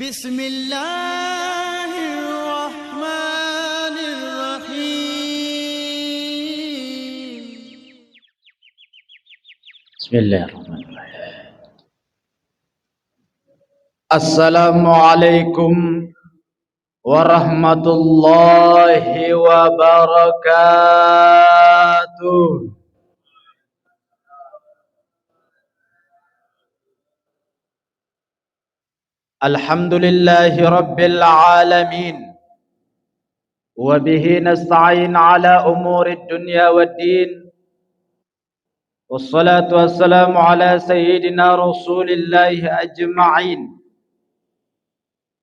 بسم الله الرحمن الرحيم بسم الله الرحمن الرحيم. السلام عليكم ورحمة الله وبركاته. الحمد لله رب العالمين وبه نستعين على أمور الدنيا والدين والصلاة والسلام على سيدنا رسول الله أجمعين.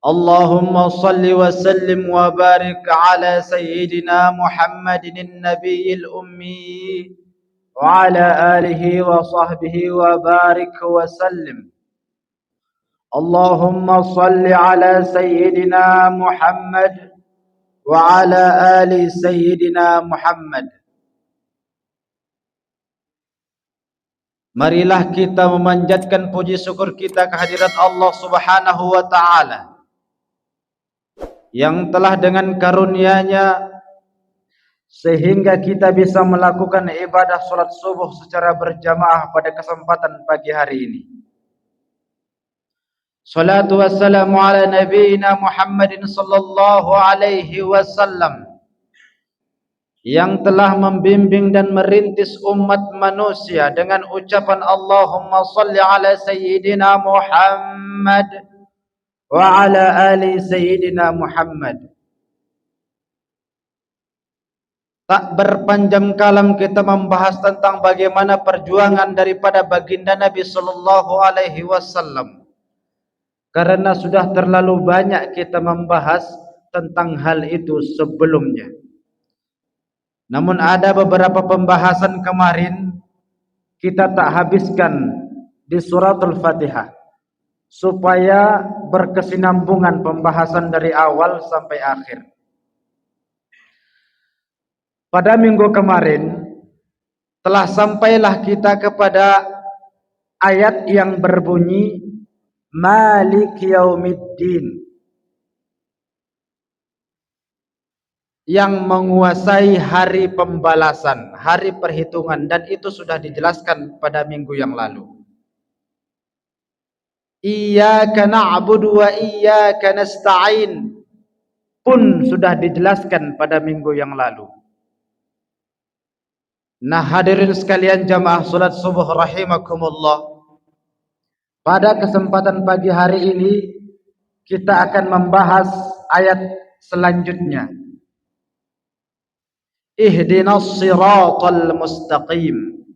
اللهم صل وسلم وبارك على سيدنا محمد النبي الأمي وعلى آله وصحبه وبارك وسلم. اللهم صل على سيدنا محمد وعلى آل سيدنا محمد. Marilah kita memanjatkan puji syukur kita kehadirat Allah Subhanahu wa taala yang telah dengan karunia-Nya sehingga kita bisa melakukan ibadah salat subuh secara berjamaah pada kesempatan pagi hari ini. Salatu wassalamu ala nabiyyina Muhammadin sallallahu alaihi wasallam yang telah membimbing dan merintis umat manusia dengan ucapan Allahumma salli ala sayyidina Muhammad wa ala ali sayyidina Muhammad. Tak berpanjang kalam kita membahas tentang bagaimana perjuangan daripada baginda Nabi sallallahu alaihi wasallam, karena sudah terlalu banyak kita membahas tentang hal itu sebelumnya. Namun ada beberapa pembahasan kemarin kita tak habiskan di suratul Fatihah supaya berkesinambungan pembahasan dari awal sampai akhir. Pada minggu kemarin telah sampailah kita kepada ayat yang berbunyi Malik Yaumiddin, yang menguasai hari pembalasan, hari perhitungan, dan itu sudah dijelaskan pada minggu yang lalu. Iyyaka na'budu wa iyyaka nasta'in pun sudah dijelaskan pada minggu yang lalu. Nah, hadirin sekalian jamaah salat subuh rahimakumullah, pada kesempatan pagi hari ini kita akan membahas ayat selanjutnya. Ihdinas siratal mustaqim.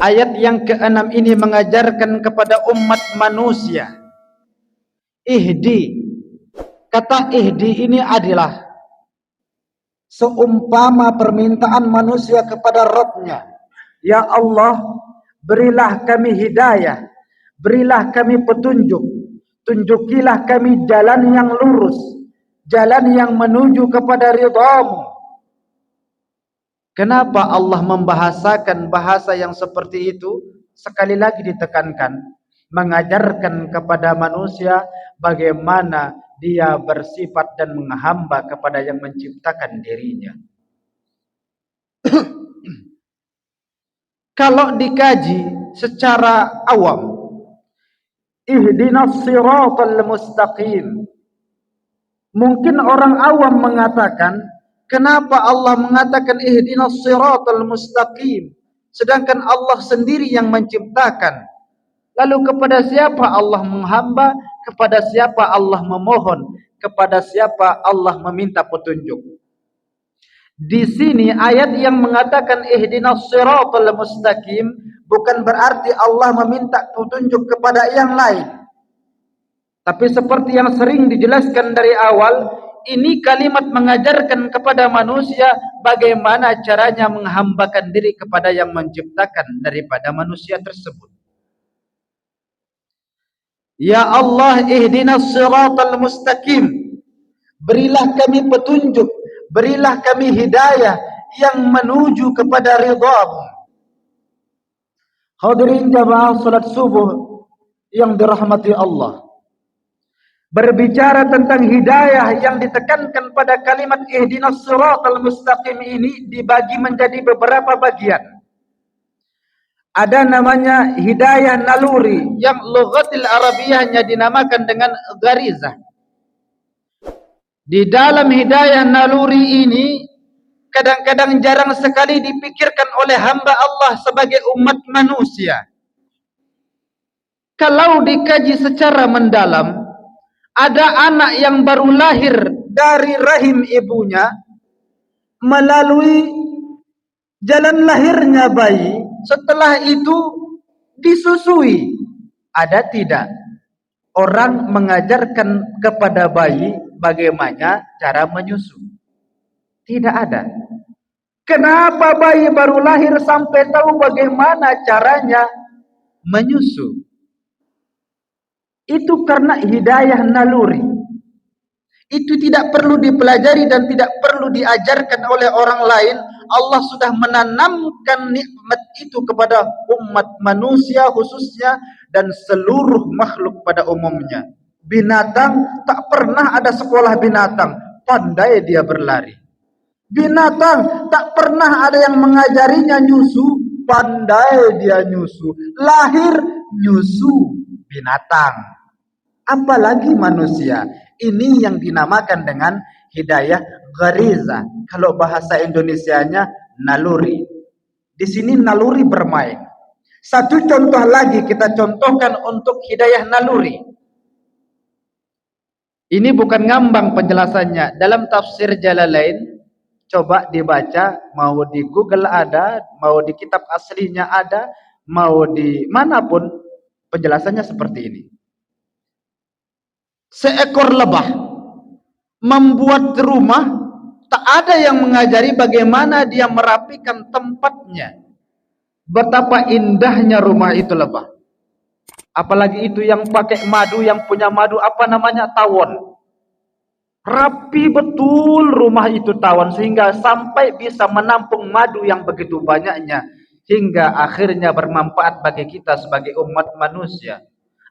Ayat yang ke-6 ini mengajarkan kepada umat manusia. Ihdi. Kata ihdi ini adalah seumpama permintaan manusia kepada Rabb-Nya. Ya Allah, berilah kami hidayah, berilah kami petunjuk, tunjukilah kami jalan yang lurus, jalan yang menuju kepada ridha-Mu. Kenapa Allah membahasakan bahasa yang seperti itu? Sekali lagi ditekankan, mengajarkan kepada manusia bagaimana dia bersifat dan menghamba kepada yang menciptakan dirinya. Kalau dikaji secara awam, ihdinas siratal mustaqim, mungkin orang awam mengatakan, kenapa Allah mengatakan ihdinas siratal mustaqim, sedangkan Allah sendiri yang menciptakan? Lalu kepada siapa Allah menghamba? Kepada siapa Allah memohon? Kepada siapa Allah meminta petunjuk? Di sini ayat yang mengatakan ihdinas siratal mustaqim bukan berarti Allah meminta petunjuk kepada yang lain. Tapi seperti yang sering dijelaskan dari awal, ini kalimat mengajarkan kepada manusia bagaimana caranya menghambakan diri kepada yang menciptakan daripada manusia tersebut. Ya Allah, ihdinas siratal mustaqim. Berilah kami petunjuk, berilah kami hidayah yang menuju kepada ridha-Mu. Hadirin jamaah salat subuh yang dirahmati Allah. Berbicara tentang hidayah yang ditekankan pada kalimat ihdinas siratal mustaqim ini dibagi menjadi beberapa bagian. Ada namanya hidayah naluri yang lughatil arabiyahnya dinamakan dengan gharizah. Di dalam hidayah naluri ini kadang-kadang jarang sekali dipikirkan oleh hamba Allah sebagai umat manusia. Kalau dikaji secara mendalam, ada anak yang baru lahir dari rahim ibunya melalui jalan lahirnya bayi, setelah itu disusui. Ada tidak orang mengajarkan kepada bayi bagaimana cara menyusu? Tidak ada. Kenapa bayi baru lahir sampai tahu bagaimana caranya menyusu? Itu karena hidayah naluri. Itu tidak perlu dipelajari dan tidak perlu diajarkan oleh orang lain. Allah sudah menanamkan nikmat itu kepada umat manusia khususnya dan seluruh makhluk pada umumnya. Binatang tak pernah ada sekolah binatang, pandai dia berlari. Binatang tak pernah ada yang mengajarinya nyusu, pandai dia nyusu. Lahir nyusu binatang. Apalagi manusia. Ini yang dinamakan dengan hidayah ghariza. Kalau bahasa Indonesianya naluri. Di sini naluri bermain. Satu contoh lagi kita contohkan untuk hidayah naluri. Ini bukan ngambang penjelasannya. Dalam tafsir Jalalain, coba dibaca, mau di Google ada, mau di kitab aslinya ada, mau di manapun, penjelasannya seperti ini. Seekor lebah membuat rumah, tak ada yang mengajari bagaimana dia merapikan tempatnya. Betapa indahnya rumah itu lebah. Apalagi itu yang pakai madu, yang punya madu, apa namanya, tawon. Rapi betul rumah itu tawon, sehingga sampai bisa menampung madu yang begitu banyaknya, hingga akhirnya bermanfaat bagi kita sebagai umat manusia.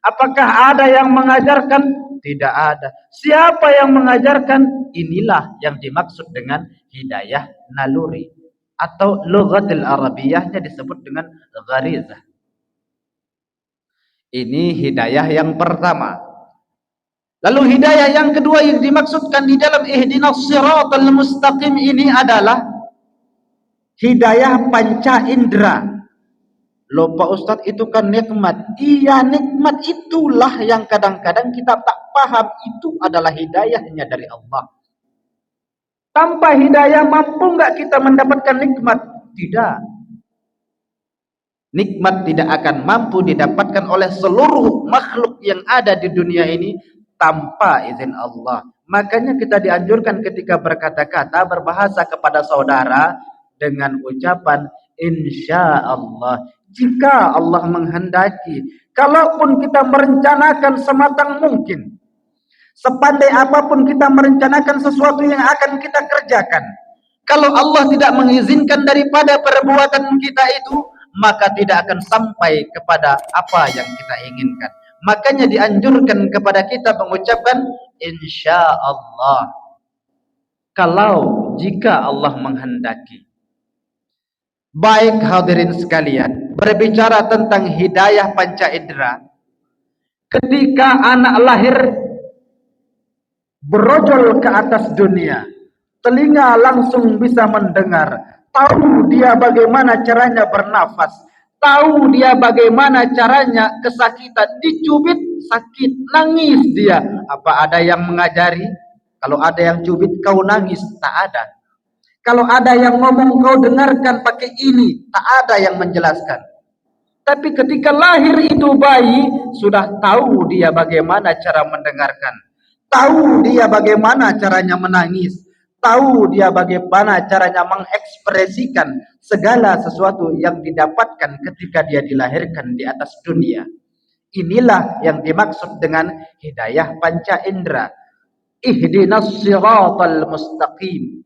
Apakah ada yang mengajarkan? Tidak ada. Siapa yang mengajarkan? Inilah yang dimaksud dengan hidayah naluri. Atau lughatil arabiyahnya disebut dengan gharizah. Ini hidayah yang pertama. Lalu hidayah yang kedua yang dimaksudkan di dalam ihdinas siratal mustaqim ini adalah hidayah panca indera. Loh Pak Ustadz, itu kan nikmat. Iya, nikmat itulah yang kadang-kadang kita tak paham. Itu adalah hidayahnya dari Allah. Tanpa hidayah mampu nggak kita mendapatkan nikmat? Tidak. Nikmat tidak akan mampu didapatkan oleh seluruh makhluk yang ada di dunia ini tanpa izin Allah. Makanya kita dianjurkan ketika berkata-kata, berbahasa kepada saudara dengan ucapan insya Allah. Jika Allah menghendaki, kalaupun kita merencanakan sematang mungkin, sepandai apapun kita merencanakan sesuatu yang akan kita kerjakan, kalau Allah tidak mengizinkan daripada perbuatan kita itu, maka tidak akan sampai kepada apa yang kita inginkan. Makanya dianjurkan kepada kita mengucapkan insya Allah. Kalau jika Allah menghendaki. Baik hadirin sekalian, berbicara tentang hidayah panca indera, ketika anak lahir berojol ke atas dunia, telinga langsung bisa mendengar, tahu dia bagaimana caranya bernafas, tahu dia bagaimana caranya kesakitan, dicubit sakit, nangis dia. Apa ada yang mengajari? Kalau ada yang cubit kau nangis, tak ada. Kalau ada yang ngomong kau dengarkan pakai ini, tak ada yang menjelaskan. Tapi ketika lahir itu bayi, sudah tahu dia bagaimana cara mendengarkan. Tahu dia bagaimana caranya menangis. Tahu dia bagaimana caranya mengekspresikan segala sesuatu yang didapatkan ketika dia dilahirkan di atas dunia. Inilah yang dimaksud dengan hidayah panca indera. Ihdinas siratal mustaqim.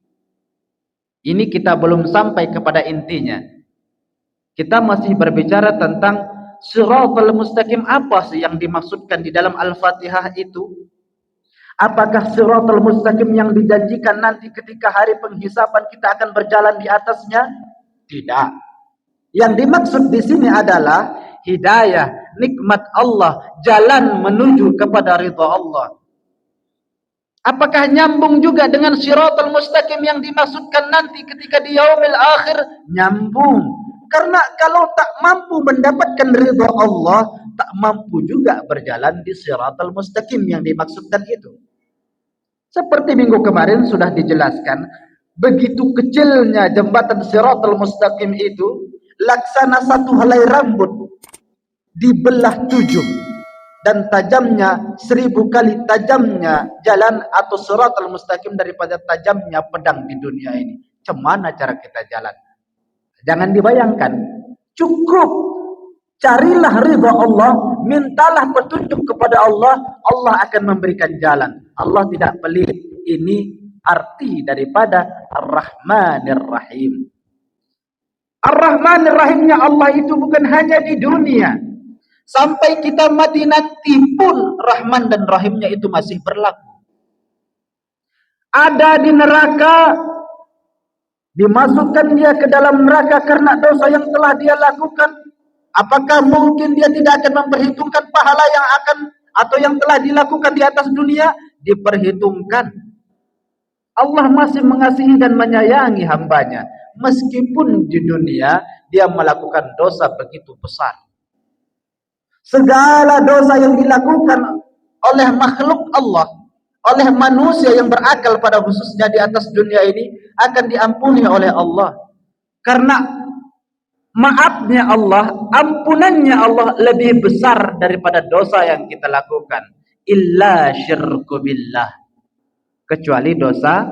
Ini kita belum sampai kepada intinya. Kita masih berbicara tentang siratal mustaqim. Apa sih yang dimaksudkan di dalam Al-Fatihah itu? Apakah siratal mustaqim yang dijanjikan nanti ketika hari penghisaban kita akan berjalan di atasnya? Tidak. Yang dimaksud di sini adalah hidayah, nikmat Allah, jalan menuju kepada ridha Allah. Apakah nyambung juga dengan siratal mustaqim yang dimaksudkan nanti ketika di yaumil akhir? Nyambung. Karena kalau tak mampu mendapatkan ridha Allah, tak mampu juga berjalan di siratal mustaqim yang dimaksudkan itu. Seperti minggu kemarin sudah dijelaskan, begitu kecilnya jembatan siratal mustaqim itu, laksana satu helai rambut dibelah 7, dan tajamnya 1000 kali tajamnya jalan atau siratal mustaqim daripada tajamnya pedang di dunia ini. Cemana cara kita jalan? Jangan dibayangkan. Cukup carilah ridha Allah, mintalah petunjuk kepada Allah, Allah akan memberikan jalan. Allah tidak pelit. Ini arti daripada Ar-Rahmanir Rahim. Ar-Rahmanir Rahimnya Allah itu bukan hanya di dunia. Sampai kita mati nanti pun Rahman dan Rahimnya itu masih berlaku. Ada di neraka, dimasukkan dia ke dalam neraka karena dosa yang telah dia lakukan. Apakah mungkin dia tidak akan memperhitungkan pahala yang akan atau yang telah dilakukan di atas dunia? Diperhitungkan. Allah masih mengasihi dan menyayangi hambanya, meskipun di dunia dia melakukan dosa begitu besar. Segala dosa yang dilakukan oleh makhluk Allah, oleh manusia yang berakal pada khususnya di atas dunia ini, akan diampuni oleh Allah. Karena maafnya Allah, ampunannya Allah lebih besar daripada dosa yang kita lakukan. Illa syirku billah, kecuali dosa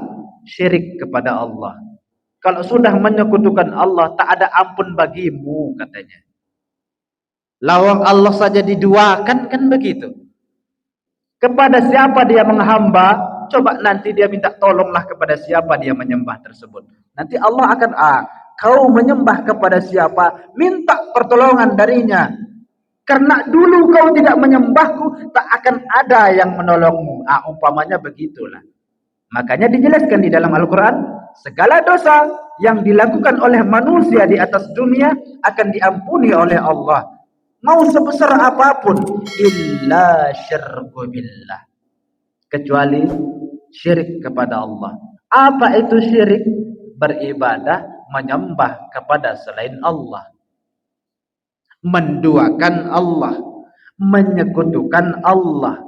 syirik kepada Allah. Kalau sudah menyekutukan Allah, tak ada ampun bagimu, katanya. Lawang Allah saja diduakan, kan begitu. Kepada siapa dia menghamba, coba nanti dia minta tolonglah kepada siapa dia menyembah tersebut. Nanti Allah akan, kau menyembah kepada siapa, minta pertolongan darinya. Karena dulu kau tidak menyembahku, tak akan ada yang menolongmu. Umpamanya begitulah. Makanya dijelaskan di dalam Al-Quran, segala dosa yang dilakukan oleh manusia di atas dunia akan diampuni oleh Allah. Mau sebesar apapun, illa syirku billah, kecuali syirik kepada Allah. Apa itu syirik? Beribadah, menyembah kepada selain Allah, menduakan Allah, menyekutukan Allah.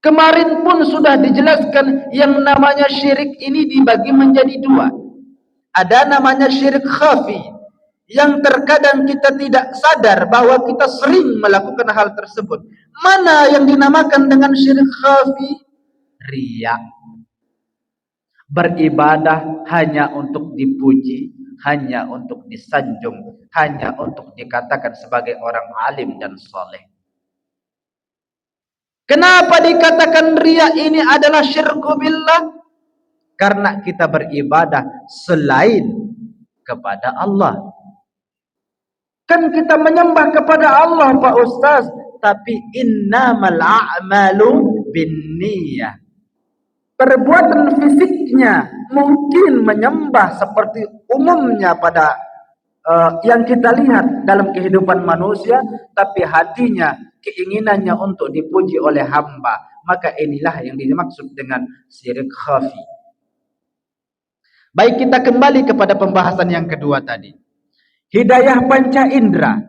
Kemarin pun sudah dijelaskan yang namanya syirik ini dibagi menjadi 2. Ada namanya syirik khafi, yang terkadang kita tidak sadar bahwa kita sering melakukan hal tersebut. Mana yang dinamakan dengan syirik khafi? Riya. Beribadah hanya untuk dipuji, hanya untuk disanjung, hanya untuk dikatakan sebagai orang alim dan soleh. Kenapa dikatakan riya ini adalah syirku billah? Karena kita beribadah selain kepada Allah. Kan kita menyembah kepada Allah, Pak Ustaz, tapi innamal a'malu binniyah. Perbuatan fisiknya mungkin menyembah seperti umumnya pada yang kita lihat dalam kehidupan manusia, tapi hatinya, keinginannya untuk dipuji oleh hamba. Maka inilah yang dimaksud dengan syirik khafi. Baik, kita kembali kepada pembahasan yang kedua tadi. Hidayah panca indera.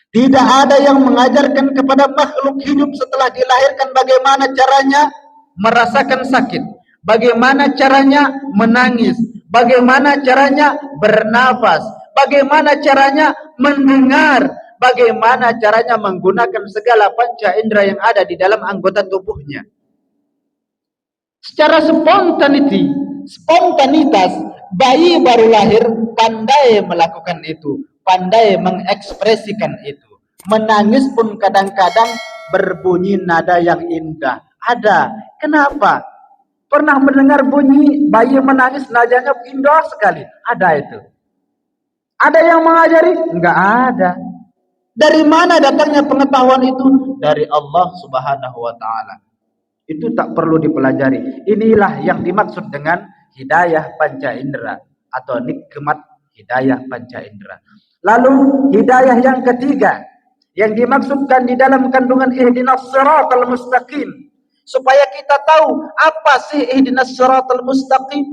Tidak ada yang mengajarkan kepada makhluk hidup setelah dilahirkan bagaimana caranya merasakan sakit, bagaimana caranya menangis, bagaimana caranya bernafas, bagaimana caranya mendengar, bagaimana caranya menggunakan segala panca indera yang ada di dalam anggota tubuhnya. Secara spontanitas, bayi baru lahir pandai melakukan itu, pandai mengekspresikan itu. Menangis pun kadang-kadang berbunyi nada yang indah. Ada. Kenapa? Pernah mendengar bunyi bayi menangis nadanya indah sekali? Ada itu. Ada yang mengajari? Enggak ada. Dari mana datangnya pengetahuan itu? Dari Allah Subhanahu wa ta'ala. Itu tak perlu dipelajari. Inilah yang dimaksud dengan hidayah panca indera atau nikmat hidayah panca indera. Lalu hidayah yang ketiga yang dimaksudkan di dalam kandungan ihdinas siratal mustaqim, supaya kita tahu apa sih ihdinas siratal mustaqim.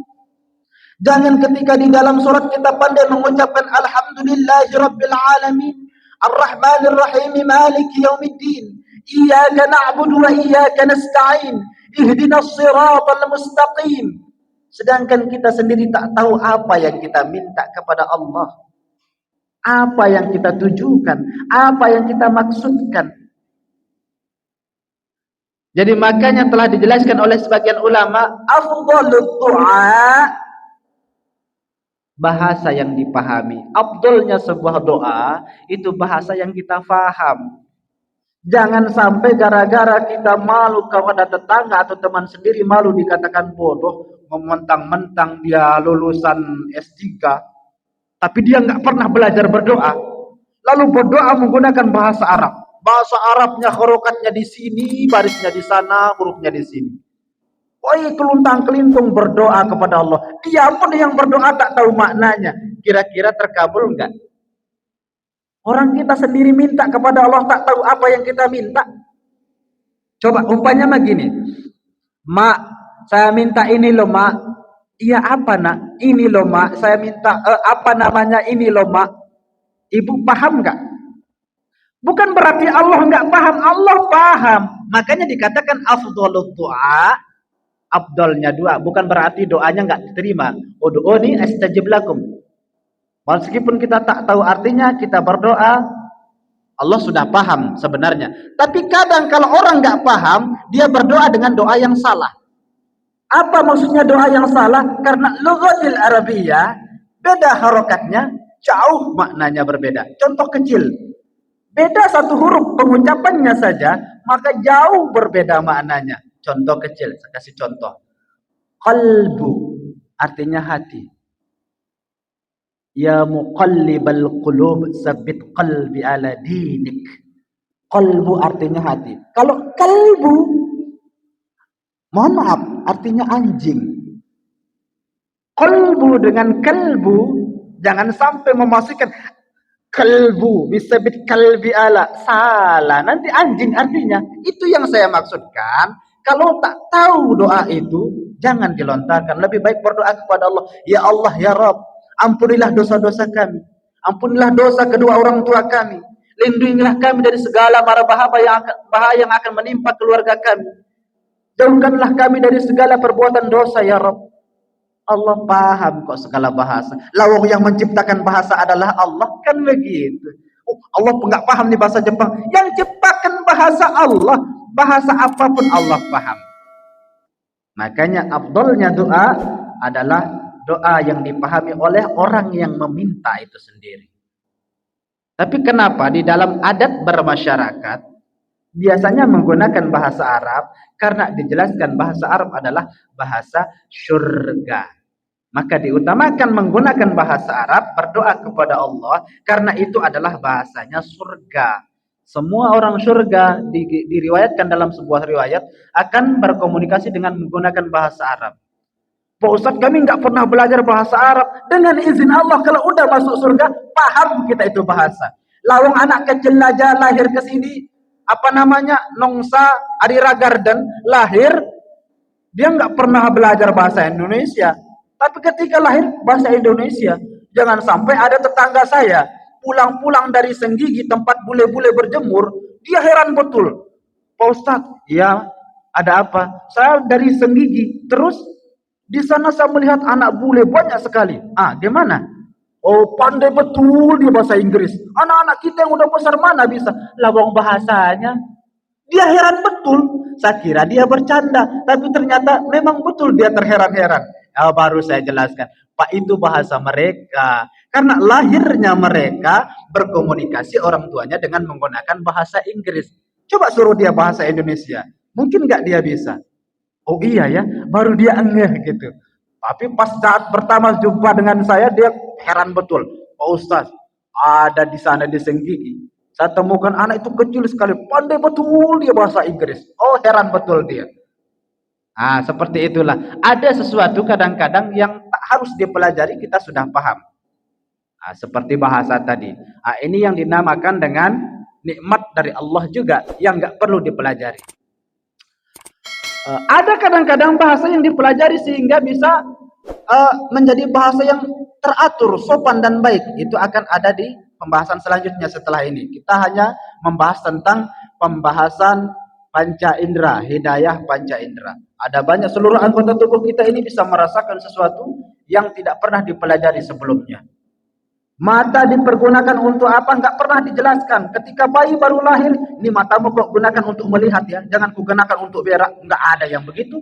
Jangan ketika di dalam surat kita pandai mengucapkan alhamdulillahirabbil alamin arrahmanir rahim maliki yaumiddin iyyaka na'budu wa iyyaka nasta'in ihdinas siratal mustaqim, sedangkan kita sendiri tak tahu apa yang kita minta kepada Allah, apa yang kita tujukan, apa yang kita maksudkan. Jadi makanya telah dijelaskan oleh sebagian ulama, afdhalud du'a, bahasa yang dipahami. Afdolnya sebuah doa itu bahasa yang kita faham. Jangan sampai gara-gara kita malu kepada tetangga atau teman sendiri, malu dikatakan bodoh, mementang-mentang dia lulusan S3, tapi dia nggak pernah belajar berdoa, lalu berdoa menggunakan bahasa Arab. Bahasa Arabnya harokatnya di sini, barisnya di sana, hurufnya di sini. Oi, keluntang-kelintung berdoa kepada Allah. Dia pun yang berdoa tak tahu maknanya. Kira-kira terkabul enggak? Orang kita sendiri minta kepada Allah tak tahu apa yang kita minta. Coba umpamanya begini. Mak, saya minta ini loh, Mak. Iya apa, Nak? Ini loh, Mak. Saya minta apa namanya ini loh, Mak. Ibu paham enggak? Bukan berarti Allah enggak paham, Allah paham. Makanya dikatakan afdhalud du'a, afdalnya doa, bukan berarti doanya enggak diterima. Ud'uni astajib lakum. Meskipun kita tak tahu artinya, kita berdoa, Allah sudah paham sebenarnya. Tapi kadang kalau orang enggak paham, dia berdoa dengan doa yang salah. Apa maksudnya doa yang salah? Karena lughatil Arabiyyah beda harokatnya, jauh maknanya berbeda. Contoh kecil. Beda satu huruf pengucapannya saja, maka jauh berbeda maknanya. Contoh kecil, saya kasih contoh. Qalbu artinya hati. Ya muqallibal qulub tsabbit qalbi ala dinik. Qalbu artinya hati. Kalau kalbu, mohon maaf, artinya anjing. Qalbu dengan kalbu, jangan sampai memastikan kalbu bisabit kalbi ala, salah, nanti anjing artinya. Itu yang saya maksudkan. Kalau tak tahu doa itu, jangan dilontarkan. Lebih baik berdoa kepada Allah. Ya Allah, ya Rabb, ampunilah dosa-dosa kami, ampunilah dosa kedua orang tua kami, lindungilah kami dari segala mara bahaya yang akan menimpa keluarga kami, jauhkanlah kami dari segala perbuatan dosa ya Rabb. Allah paham kok segala bahasa. Lawang yang menciptakan bahasa adalah Allah, kan begitu. Oh, Allah enggak paham nih bahasa Jepang. Yang ciptakan bahasa Allah, bahasa apapun Allah paham. Makanya afdalnya doa adalah doa yang dipahami oleh orang yang meminta itu sendiri. Tapi kenapa di dalam adat bermasyarakat biasanya menggunakan bahasa Arab? Karena dijelaskan bahasa Arab adalah bahasa syurga. Maka diutamakan menggunakan bahasa Arab berdoa kepada Allah, karena itu adalah bahasanya surga. Semua orang surga diriwayatkan dalam sebuah riwayat akan berkomunikasi dengan menggunakan bahasa Arab. Pak Ustaz, kami enggak pernah belajar bahasa Arab. Dengan izin Allah kalau udah masuk surga, paham kita itu bahasa. Lawang anak kecil aja lahir ke sini, apa namanya, Nongsa Arira Garden, lahir, dia enggak pernah belajar bahasa Indonesia. Tapi ketika lahir bahasa Indonesia. Jangan sampai ada tetangga saya pulang-pulang dari Senggigi, tempat bule-bule berjemur, dia heran betul. Pak Ustaz, ya ada apa? Saya dari Senggigi, terus di sana saya melihat anak bule banyak sekali. Ah, gimana? Oh, pandai betul dia bahasa Inggris. Anak-anak kita yang udah besar mana bisa? Lawang bahasanya. Dia heran betul. Saya kira dia bercanda, tapi ternyata memang betul dia terheran-heran. Baru saya jelaskan, Pak, itu bahasa mereka. Karena lahirnya mereka berkomunikasi orang tuanya dengan menggunakan bahasa Inggris. Coba suruh dia bahasa Indonesia, mungkin nggak dia bisa? Oh iya ya, baru dia ngeh gitu. Tapi pas saat pertama jumpa dengan saya, dia heran betul. Pak Ustaz, ada di sana di Senggigi, saya temukan anak itu kecil sekali, pandai betul dia bahasa Inggris. Oh, heran betul dia. Seperti itulah. Ada sesuatu kadang-kadang yang tak harus dipelajari kita sudah paham. Seperti bahasa tadi. Ini yang dinamakan dengan nikmat dari Allah juga yang nggak perlu dipelajari. Ada kadang-kadang bahasa yang dipelajari sehingga bisa menjadi bahasa yang teratur, sopan dan baik. Itu akan ada di pembahasan selanjutnya setelah ini. Kita hanya membahas tentang pembahasan panca indera, hidayah panca indera. Ada banyak, seluruh anggota tubuh kita ini bisa merasakan sesuatu yang tidak pernah dipelajari sebelumnya. Mata dipergunakan untuk apa? Enggak pernah dijelaskan. Ketika bayi baru lahir, ini matamu kok gunakan untuk melihat ya, jangan kugunakan untuk berak. Enggak ada yang begitu.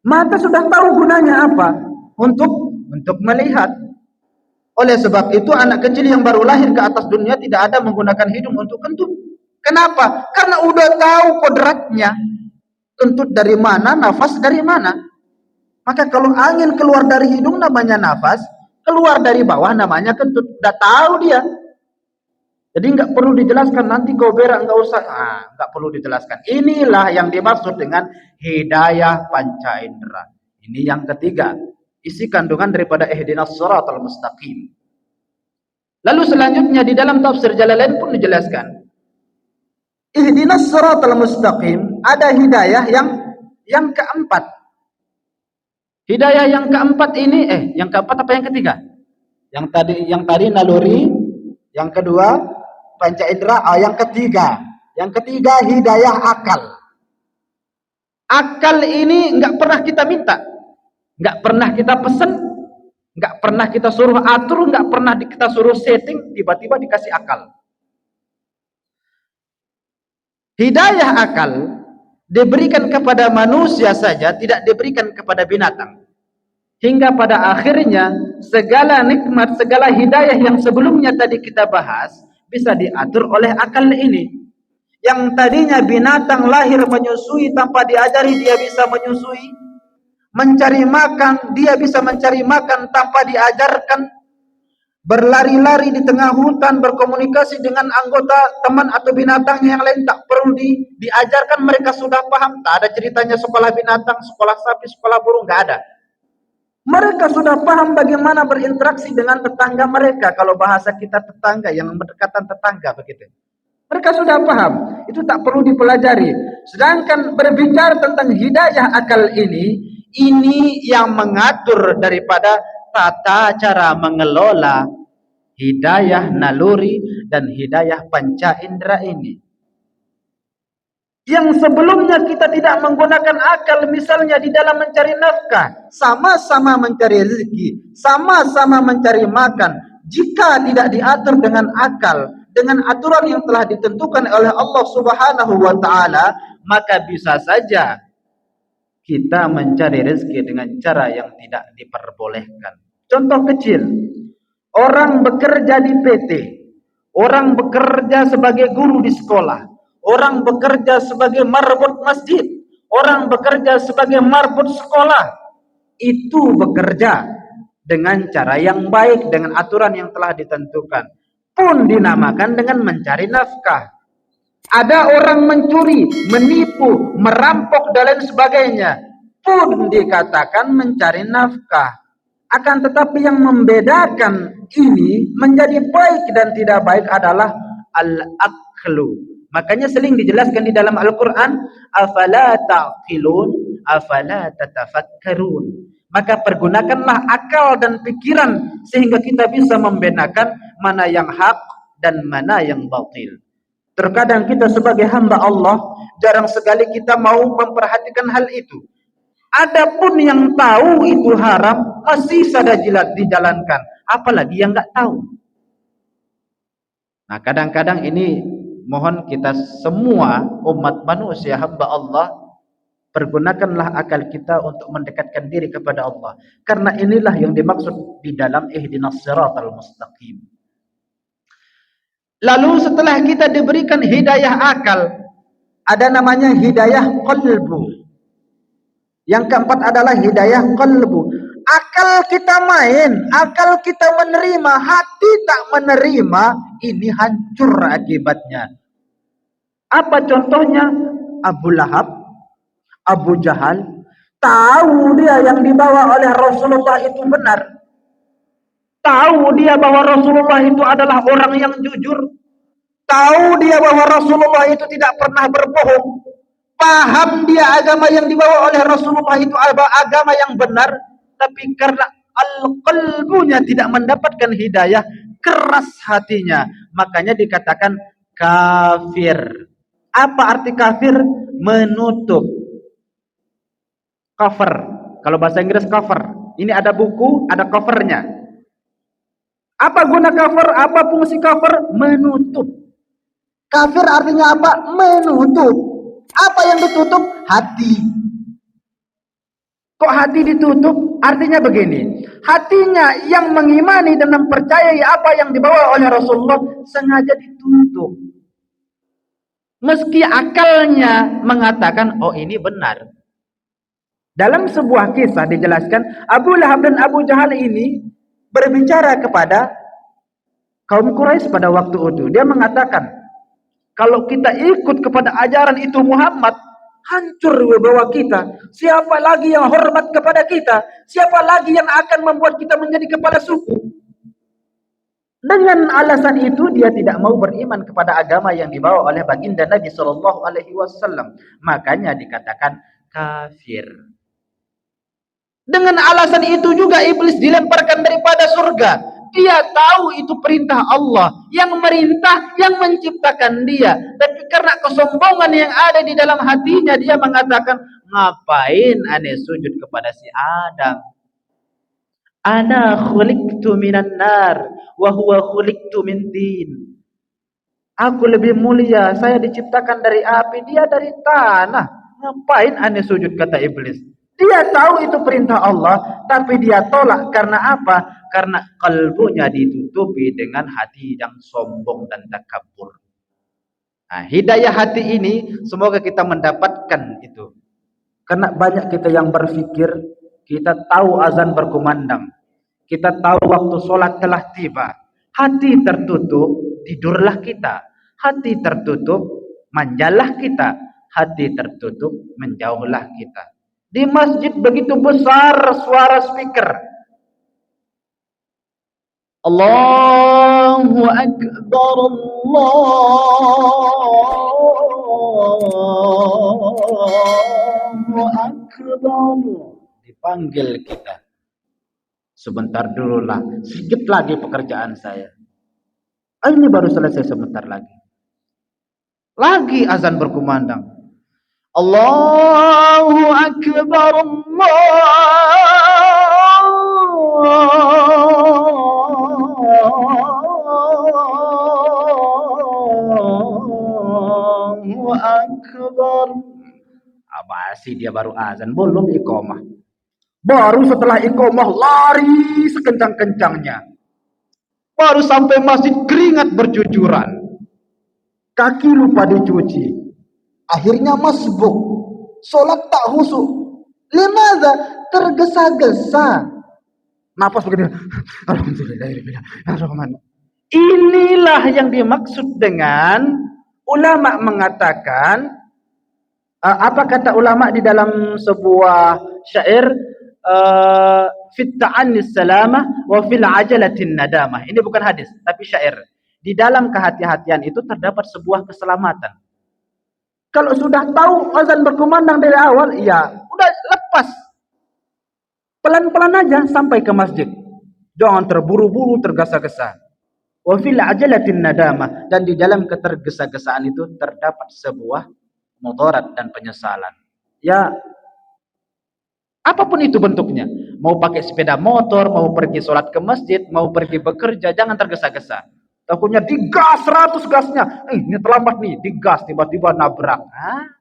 Mata sudah tahu gunanya apa? Untuk melihat. Oleh sebab itu anak kecil yang baru lahir ke atas dunia tidak ada menggunakan hidung untuk kentut. Kenapa? Karena udah tahu kodratnya. Kentut dari mana, nafas dari mana. Maka kalau angin keluar dari hidung namanya nafas, keluar dari bawah namanya kentut. Udah tahu dia. Jadi nggak perlu dijelaskan, nanti kau berak nggak usah. Nggak perlu dijelaskan. Inilah yang dimaksud dengan hidayah panca indera. Ini yang ketiga. Isi kandungan daripada ihdinas shiratal mustaqim. Lalu selanjutnya di dalam tafsir Jalalain pun dijelaskan. Ihdinas shiratal mustaqim, ada hidayah yang keempat. Hidayah yang keempat ini yang keempat apa yang ketiga? Yang tadi naluri, yang kedua panca indera, yang ketiga. Yang ketiga hidayah akal. Akal ini enggak pernah kita minta. Enggak pernah kita pesan, enggak pernah kita suruh atur, enggak pernah kita suruh setting, tiba-tiba dikasih akal. Hidayah akal diberikan kepada manusia saja, tidak diberikan kepada binatang. Hingga pada akhirnya segala nikmat, segala hidayah yang sebelumnya tadi kita bahas bisa diatur oleh akal ini. Yang tadinya binatang lahir menyusui tanpa diajari dia bisa menyusui, mencari makan dia bisa mencari makan tanpa diajarkan, berlari-lari di tengah hutan, berkomunikasi dengan anggota teman atau binatang yang lain tak perlu diajarkan, mereka sudah paham. Tak ada ceritanya sekolah binatang, sekolah sapi, sekolah burung, nggak ada. Mereka sudah paham bagaimana berinteraksi dengan tetangga mereka. Kalau bahasa kita tetangga, yang berdekatan tetangga begitu. Mereka sudah paham, itu tak perlu dipelajari. Sedangkan berbicara tentang hidayah akal ini yang mengatur daripada tata cara mengelola hidayah naluri dan hidayah panca indera ini. Yang sebelumnya kita tidak menggunakan akal, misalnya di dalam mencari nafkah, sama-sama mencari rezeki, sama-sama mencari makan. Jika tidak diatur dengan akal, dengan aturan yang telah ditentukan oleh Allah Subhanahu wa taala, maka bisa saja kita mencari rezeki dengan cara yang tidak diperbolehkan. Contoh kecil, orang bekerja di PT, orang bekerja sebagai guru di sekolah, orang bekerja sebagai marbot masjid, orang bekerja sebagai marbot sekolah. Itu bekerja dengan cara yang baik, dengan aturan yang telah ditentukan. Pun dinamakan dengan mencari nafkah. Ada orang mencuri, menipu, merampok dan lain sebagainya, pun dikatakan mencari nafkah. Akan tetapi yang membedakan ini menjadi baik dan tidak baik adalah al-aqlu. Makanya sering dijelaskan di dalam Al-Quran, afala ta'qilun, afala tatafakkarun. Maka pergunakanlah akal dan pikiran sehingga kita bisa membedakan mana yang hak dan mana yang batil. Terkadang kita sebagai hamba Allah jarang sekali kita mau memperhatikan hal itu. Adapun yang tahu itu haram masih saja dijalankan, apalagi yang enggak tahu. Nah, kadang-kadang ini mohon kita semua umat manusia hamba Allah, pergunakanlah akal kita untuk mendekatkan diri kepada Allah. Karena inilah yang dimaksud di dalam ihdinas shiratal mustaqim. Lalu setelah kita diberikan hidayah akal, ada namanya hidayah qalbu. Yang keempat adalah hidayah qalbu. Akal kita main, akal kita menerima, hati tak menerima, ini hancur akibatnya. Apa contohnya? Abu Lahab, Abu Jahal, tahu dia yang dibawa oleh Rasulullah itu benar, tahu dia bahwa Rasulullah itu adalah orang yang jujur, tahu dia bahwa Rasulullah itu tidak pernah berbohong, paham dia agama yang dibawa oleh Rasulullah itu agama yang benar, tapi karena al-qalbunya tidak mendapatkan hidayah, keras hatinya, makanya dikatakan kafir. Apa arti kafir? Menutup. Cover. Kalau bahasa Inggris cover. Ini ada buku, ada covernya. Apa guna cover? Apa fungsi cover? Menutup. Kafir artinya apa? Menutup. Apa yang ditutup? Hati. Kok hati ditutup? Artinya begini. Hatinya yang mengimani dan mempercayai apa yang dibawa oleh Rasulullah sengaja ditutup. Meski akalnya mengatakan, oh ini benar. Dalam sebuah kisah dijelaskan, Abu Lahab dan Abu Jahal ini berbicara kepada kaum Quraisy pada waktu itu. Dia mengatakan, kalau kita ikut kepada ajaran itu Muhammad, hancur wibawa kita. Siapa lagi yang hormat kepada kita? Siapa lagi yang akan membuat kita menjadi kepala suku? Dengan alasan itu dia tidak mau beriman kepada agama yang dibawa oleh baginda Nabi Shallallahu Alaihi Wasallam. Makanya dikatakan kafir. Dengan alasan itu juga iblis dilemparkan daripada surga. Dia tahu itu perintah Allah yang merintah, yang menciptakan dia. Tapi karena kesombongan yang ada di dalam hatinya, dia mengatakan, ngapain aneh sujud kepada si Adam? Ana khuliqtu minan nar wa huwa khuliqtu min tin. Aku lebih mulia, saya diciptakan dari api, dia dari tanah. Ngapain aneh sujud, kata iblis. Dia tahu itu perintah Allah, tapi dia tolak karena apa? Karena kalbunya ditutupi dengan hati yang sombong dan takabur. Nah, hidayah hati ini semoga kita mendapatkan itu. Karena banyak kita yang berpikir, kita tahu azan berkumandang, kita tahu waktu sholat telah tiba, hati tertutup, tidurlah kita. Hati tertutup, manjalah kita. Hati tertutup, menjauhlah kita. Di masjid begitu besar suara speaker. Allahu Akbar, Allahu Akbar. Dipanggil kita. Sebentar dulu lah, sedikit lagi pekerjaan saya. Ini baru selesai sebentar lagi. Lagi azan berkumandang. Allahu Akbar, Allahu Akbar. Apa sih dia baru azan, belum iqamah. Baru setelah iqamah lari sekencang-kencangnya. Baru sampai masjid keringat bercucuran. Kaki lupa dicuci. Akhirnya masbuk. Sholat tak khusyuk. Limadha? Tergesa-gesa. Napas begitu. Alhamdulillah. Inilah yang dimaksud dengan ulama mengatakan, apa kata ulama di dalam sebuah syair, fit ta'annis salamah wa fil ajalatin nadamah. Ini bukan hadis, tapi syair. Di dalam kehati-hatian itu terdapat sebuah keselamatan. Kalau sudah tahu azan berkumandang dari awal, ya udah lepas. Pelan-pelan aja sampai ke masjid. Jangan terburu-buru, tergesa-gesa. Wa fil ajalatin nadamah, dan di dalam ketergesa-gesaan itu terdapat sebuah mudarat dan penyesalan. Ya, apapun itu bentuknya. Mau pakai sepeda motor, mau pergi sholat ke masjid, mau pergi bekerja, jangan tergesa-gesa. Takutnya digas 100 gasnya. Ini terlambat nih, digas tiba-tiba nabrak.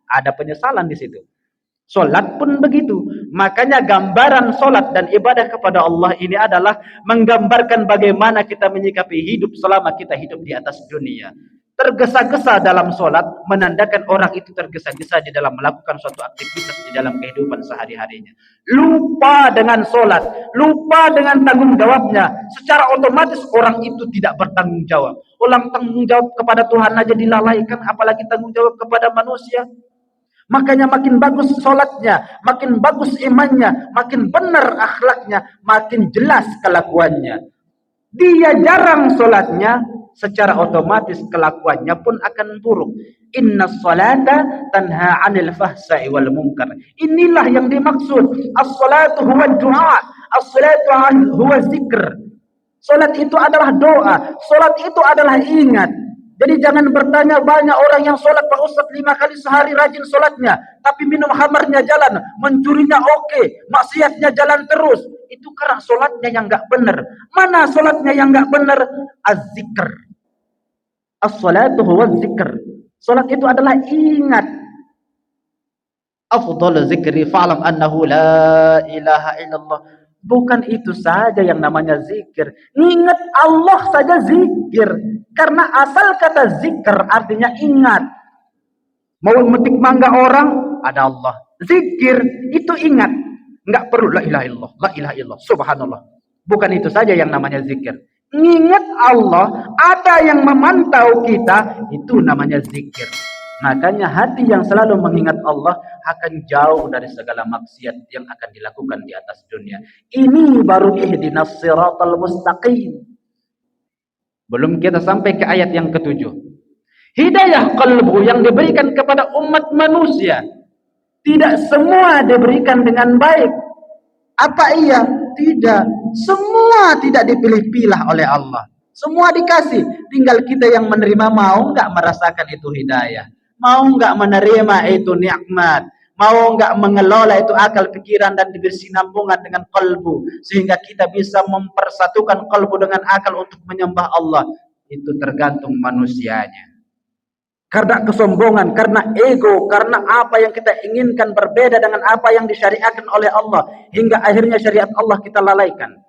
Ada penyesalan di situ. Solat pun begitu. Makanya gambaran solat dan ibadah kepada Allah ini adalah menggambarkan bagaimana kita menyikapi hidup selama kita hidup di atas dunia. Tergesa-gesa dalam solat menandakan orang itu tergesa-gesa di dalam melakukan suatu aktivitas di dalam kehidupan sehari-harinya. Lupa dengan solat, lupa dengan tanggung jawabnya. Secara otomatis orang itu tidak bertanggung jawab. Orang tanggung jawab kepada Tuhan aja dilalaikan, apalagi tanggung jawab kepada manusia. Makanya makin bagus solatnya, makin bagus imannya, makin benar akhlaknya, makin jelas kelakuannya. Dia jarang solatnya, secara otomatis kelakuannya pun akan buruk. Inna salata tanha 'anil fahsai wal munkar. Inilah yang dimaksud. As-salatu huwa du'a, as-salatu huwa zikr. Salat itu adalah doa, salat itu adalah ingat. Jadi jangan bertanya banyak orang yang solat Pak Ustaz 5 kali sehari rajin solatnya, tapi minum khamarnya jalan, mencurinya oke, maksiatnya jalan terus. Itu karena solatnya yang enggak benar. Mana solatnya yang enggak benar? Az-zikr. As-salatu huwa zikr. Salat itu adalah ingat. Afdhalu zikri fa'lam annahu la ilaha illallah. Bukan itu saja yang namanya zikir. Ingat Allah saja zikir. Karena asal kata zikir artinya ingat. Mau metik mangga orang, ada Allah. Zikir itu ingat. Enggak perlu la ilaha illallah, la ilaha illallah, subhanallah. Bukan itu saja yang namanya zikir. Ingat Allah, ada yang memantau kita, itu namanya zikir. Makanya hati yang selalu mengingat Allah akan jauh dari segala maksiat yang akan dilakukan di atas dunia. Ini baru ihdinas siratal mustaqim. Belum kita sampai ke ayat yang ketujuh. Hidayah qalbu yang diberikan kepada umat manusia. Tidak semua diberikan dengan baik. Apa iya? Tidak. Semua tidak dipilih-pilih oleh Allah. Semua dikasih. Tinggal kita yang menerima, mau enggak merasakan itu hidayah. Mau enggak menerima itu nikmat, mau enggak mengelola itu akal pikiran dan bersinambungan dengan kalbu, sehingga kita bisa mempersatukan kalbu dengan akal untuk menyembah Allah. Itu tergantung manusianya. Karena kesombongan, karena ego, karena apa yang kita inginkan berbeda dengan apa yang disyariatkan oleh Allah, hingga akhirnya syariat Allah kita lalaikan.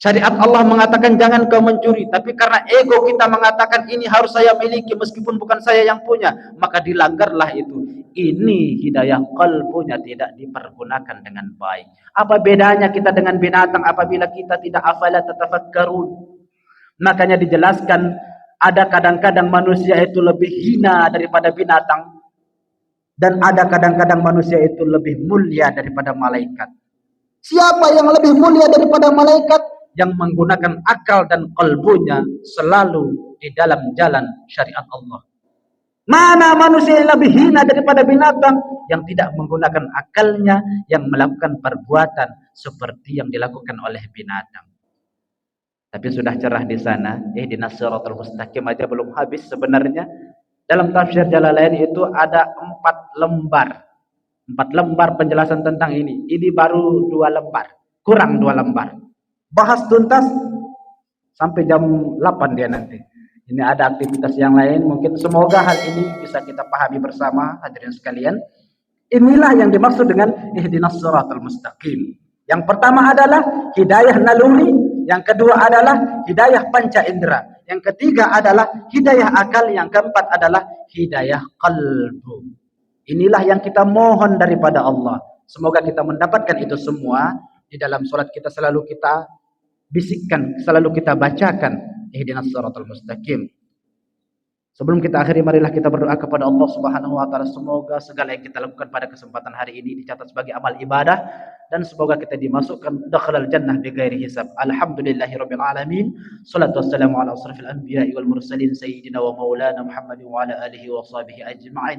Syariat Allah mengatakan jangan kau mencuri, tapi karena ego kita mengatakan ini harus saya miliki meskipun bukan saya yang punya, maka dilanggarlah itu. Ini hidayah qalbunya tidak dipergunakan dengan baik. Apa bedanya kita dengan binatang apabila kita tidak afala tatafakkarun? Makanya dijelaskan ada kadang-kadang manusia itu lebih hina daripada binatang, dan ada kadang-kadang manusia itu lebih mulia daripada malaikat. Siapa yang lebih mulia daripada malaikat? Yang menggunakan akal dan kalbunya selalu di dalam jalan syariat Allah. Mana manusia yang lebih hina daripada binatang? Yang tidak menggunakan akalnya, yang melakukan perbuatan seperti yang dilakukan oleh binatang. Tapi sudah cerah di sana. Ihdinas siratal mustaqim aja belum habis sebenarnya. Dalam tafsir Jalalain itu ada 4 lembar. 4 lembar penjelasan tentang ini. Ini baru 2 lembar. Kurang 2 lembar. Bahas tuntas sampai jam 8 dia nanti. Ini ada aktivitas yang lain. Mungkin semoga hal ini bisa kita pahami bersama hadirin sekalian. Inilah yang dimaksud dengan ihdinas siratal mustaqim. Yang pertama adalah hidayah naluri. Yang kedua adalah hidayah panca indera. Yang ketiga adalah hidayah akal. Yang keempat adalah hidayah qalbu. Inilah yang kita mohon daripada Allah. Semoga kita mendapatkan itu semua. Di dalam solat kita selalu kita bisikkan, selalu kita bacakan ihdinas siratal mustaqim. Sebelum kita akhiri, marilah kita berdoa kepada Allah Subhanahu wa taala, semoga segala yang kita lakukan pada kesempatan hari ini dicatat sebagai amal ibadah, dan semoga kita dimasukkan dakhalal jannah bighairi hisab. Alhamdulillahirabbil alamin. Shalatu wassalamu ala asrafil anbiya'i wal mursalin sayyidina wa maulana Muhammadin wa ala alihi wa sahbihi ajma'in.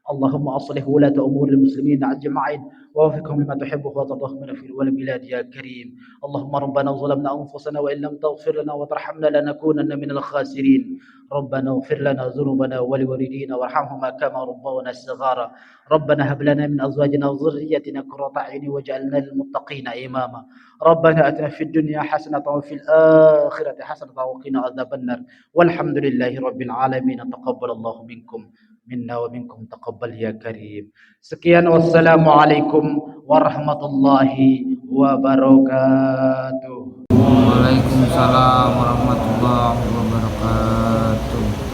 Allahumma aslih wulata umuril muslimin ajma'in ووفقهم لما تحبه وترضاه من في والبلاد يا كريم. اللهم ربنا ظلمنا أنفسنا وإن لم تغفر لنا وترحمنا لنكونن من الخاسرين. ربنا اغفر لنا ذنوبنا ولوالدينا وارحمهما كما ربونا صغارا. ربنا هب لنا من أزواجنا وذريتنا قرة أعين واجعلنا للمتقين إماما. ربنا آتنا في الدنيا حسنة وفي الآخرة حسنة وقنا عذاب النار. والحمد لله رب العالمين. تقبل الله منكم minna wa minkum taqabbal ya karim. Sekian, wassalamualaikum warahmatullahi wabarakatuh. Waalaikumsalam warahmatullahi wabarakatuh.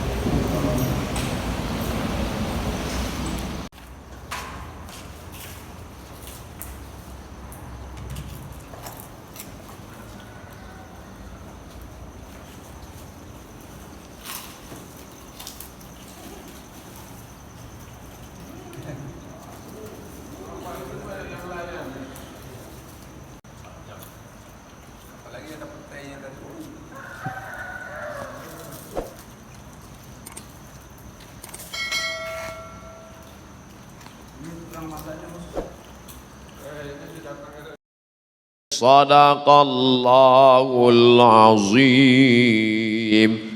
Sadaqallahul azim.